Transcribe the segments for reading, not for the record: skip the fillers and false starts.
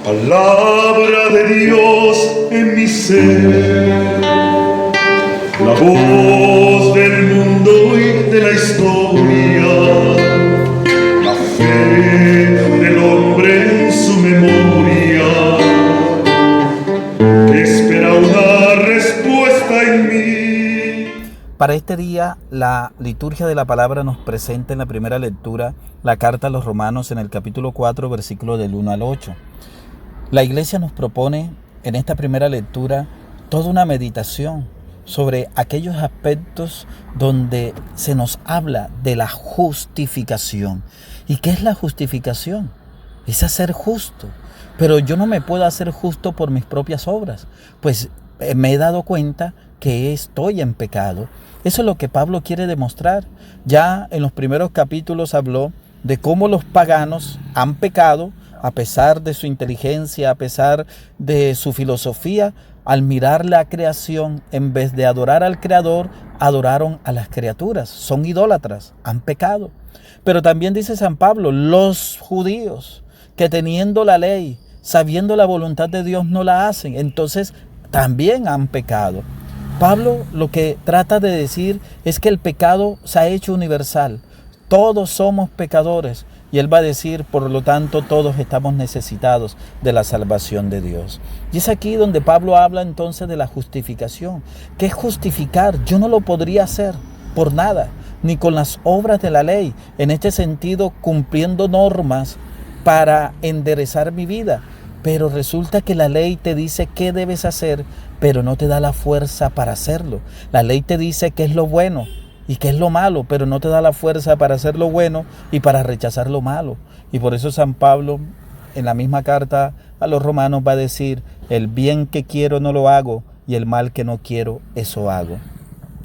Palabra de Dios en mi ser, la voz del mundo y de la historia, la fe del hombre en su memoria, que espera una respuesta en mí. Para este día, la liturgia de la palabra nos presenta en la primera lectura la carta a los Romanos en el capítulo 4, versículo del 1 al 8. La Iglesia nos propone en esta primera lectura toda una meditación sobre aquellos aspectos donde se nos habla de la justificación. ¿Y qué es la justificación? Es hacer justo. Pero yo no me puedo hacer justo por mis propias obras, pues me he dado cuenta que estoy en pecado. Eso es lo que Pablo quiere demostrar. Ya en los primeros capítulos habló de cómo los paganos han pecado a pesar de su inteligencia, a pesar de su filosofía. Al mirar la creación, en vez de adorar al Creador, adoraron a las criaturas. Son idólatras, han pecado. Pero también dice San Pablo, los judíos que teniendo la ley, sabiendo la voluntad de Dios, no la hacen, entonces también han pecado. Pablo lo que trata de decir es que el pecado se ha hecho universal. Todos somos pecadores. Y él va a decir, por lo tanto, todos estamos necesitados de la salvación de Dios. Y es aquí donde Pablo habla entonces de la justificación. ¿Qué es justificar? Yo no lo podría hacer por nada, ni con las obras de la ley. En este sentido, cumpliendo normas para enderezar mi vida. Pero resulta que la ley te dice qué debes hacer, pero no te da la fuerza para hacerlo. La ley te dice qué es lo bueno y qué es lo malo, pero no te da la fuerza para hacer lo bueno y para rechazar lo malo. Y por eso San Pablo, en la misma carta a los Romanos, va a decir, el bien que quiero no lo hago, y el mal que no quiero, eso hago.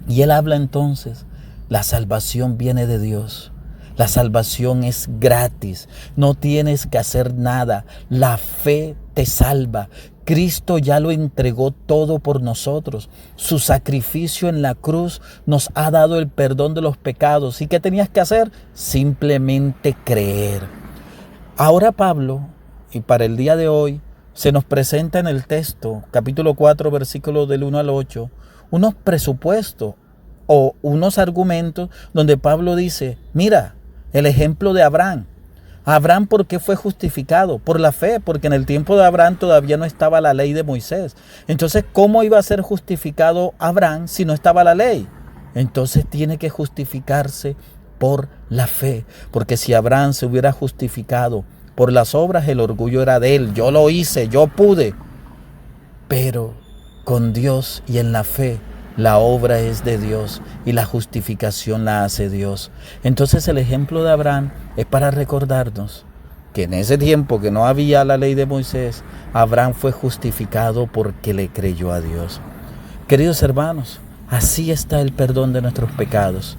Y él habla entonces, la salvación viene de Dios. La salvación es gratis, no tienes que hacer nada, la fe te salva. Cristo ya lo entregó todo por nosotros. Su sacrificio en la cruz nos ha dado el perdón de los pecados. ¿Y qué tenías que hacer? Simplemente creer. Ahora Pablo, y para el día de hoy, se nos presenta en el texto, capítulo 4, versículos del 1 al 8, unos presupuestos o unos argumentos donde Pablo dice, mira, el ejemplo de Abraham. Abraham, ¿por qué fue justificado? Por la fe, porque en el tiempo de Abraham todavía no estaba la ley de Moisés. Entonces, ¿cómo iba a ser justificado Abraham si no estaba la ley? Entonces tiene que justificarse por la fe, porque si Abraham se hubiera justificado por las obras, el orgullo era de él. Yo lo hice, yo pude. Pero con Dios y en la fe, la obra es de Dios y la justificación la hace Dios. Entonces el ejemplo de Abraham es para recordarnos que en ese tiempo que no había la ley de Moisés, Abraham fue justificado porque le creyó a Dios. Queridos hermanos, así está el perdón de nuestros pecados.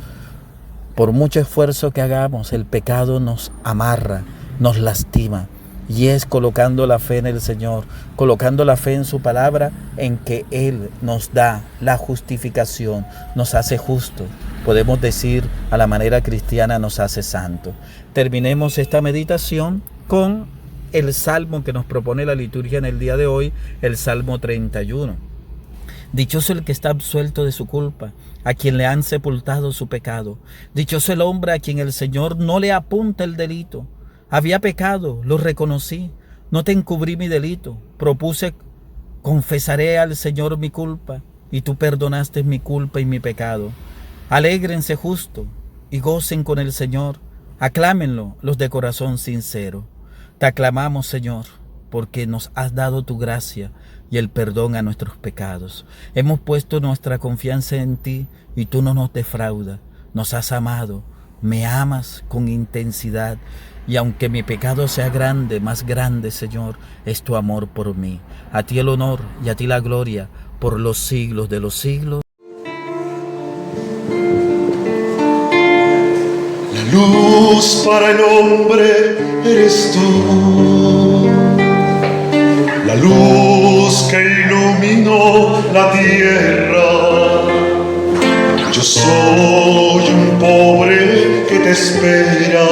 Por mucho esfuerzo que hagamos, el pecado nos amarra, nos lastima. Y es colocando la fe en el Señor, colocando la fe en su palabra, en que Él nos da la justificación, nos hace justo. Podemos decir, a la manera cristiana, nos hace santo. Terminemos esta meditación con el salmo que nos propone la liturgia en el día de hoy, el Salmo 31. Dichoso el que está absuelto de su culpa, a quien le han sepultado su pecado. Dichoso el hombre a quien el Señor no le apunta el delito. Había pecado, lo reconocí, no te encubrí mi delito. Propuse, confesaré al Señor mi culpa, y tú perdonaste mi culpa y mi pecado. Alégrense justo y gocen con el Señor, aclámenlo los de corazón sincero. Te aclamamos, Señor, porque nos has dado tu gracia y el perdón a nuestros pecados. Hemos puesto nuestra confianza en ti y tú no nos defraudas. Nos has amado, me amas con intensidad. Y aunque mi pecado sea grande, más grande, Señor, es tu amor por mí. A ti el honor y a ti la gloria por los siglos de los siglos. La luz para el hombre eres tú, la luz que iluminó la tierra. Yo soy un pobre que te espera,